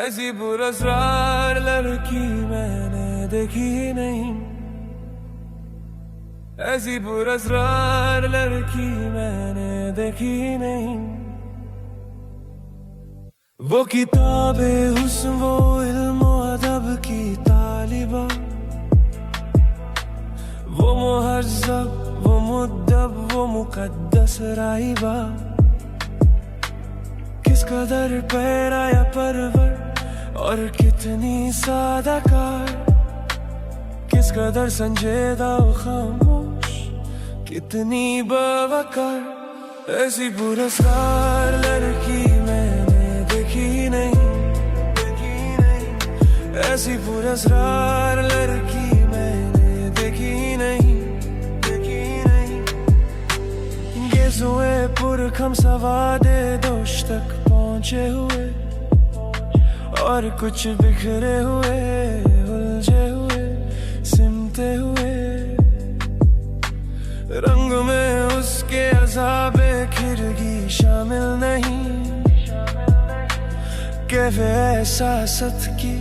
ऐसी पुरस्कार लड़की मैंने देखी ही नहीं, ऐसी पुरस्कार लड़की मैंने देखी ही नहीं। वो किताबे हुस्न वो इल्म अदब की तालिबा, वो मुहज़्ज़ब वो मुद्दब वो मुक़द्दस राहिबा। किस कदर पैरा या परवर और कितनी सादाकार, किस कदर संजीदा और खामोश कितनी बावकार। ऐसी पुरस्कार लड़की मैंने देखी नहीं, ऐसी पुरस्कार लड़की मैंने देखी नहीं। गेज़ुए पुरखम सवादे दोष तक पहुँचे हुए, और कुछ बिखरे हुए उलझे हुए सिमटे हुए। रंग में उसके अज़ाबे खिरगी शामिल नहीं, कैफ़े एहसासत की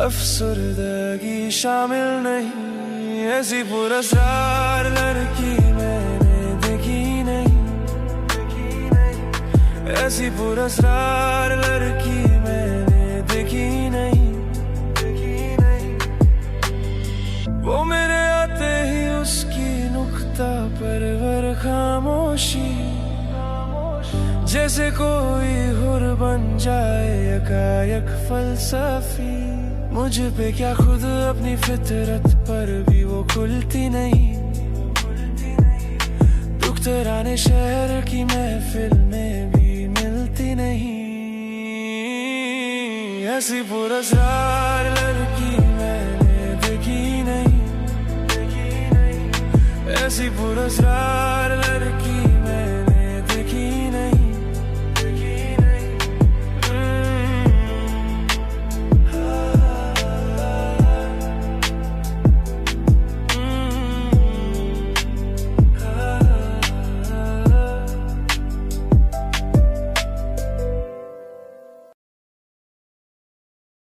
अफसरदगी शामिल नहीं। ऐसी पुरस्कार लड़की मैंने देखी नहीं, ऐसी पुरस्कार लड़की मैंने देखी नहीं। वो मेरे आते ही उसकी नुक्ता परवर खामोशी, जैसे कोई हुर बन जाए यकायक फलसफी। मुझ पे क्या खुद अपनी फितरत पर भी वो खुलती नहीं, दुख तराने शहर की महफिल में भी मिलती नहीं। ऐसी पुरस्कार लड़की मैंने देखी नहीं, ऐसी पुरस्कार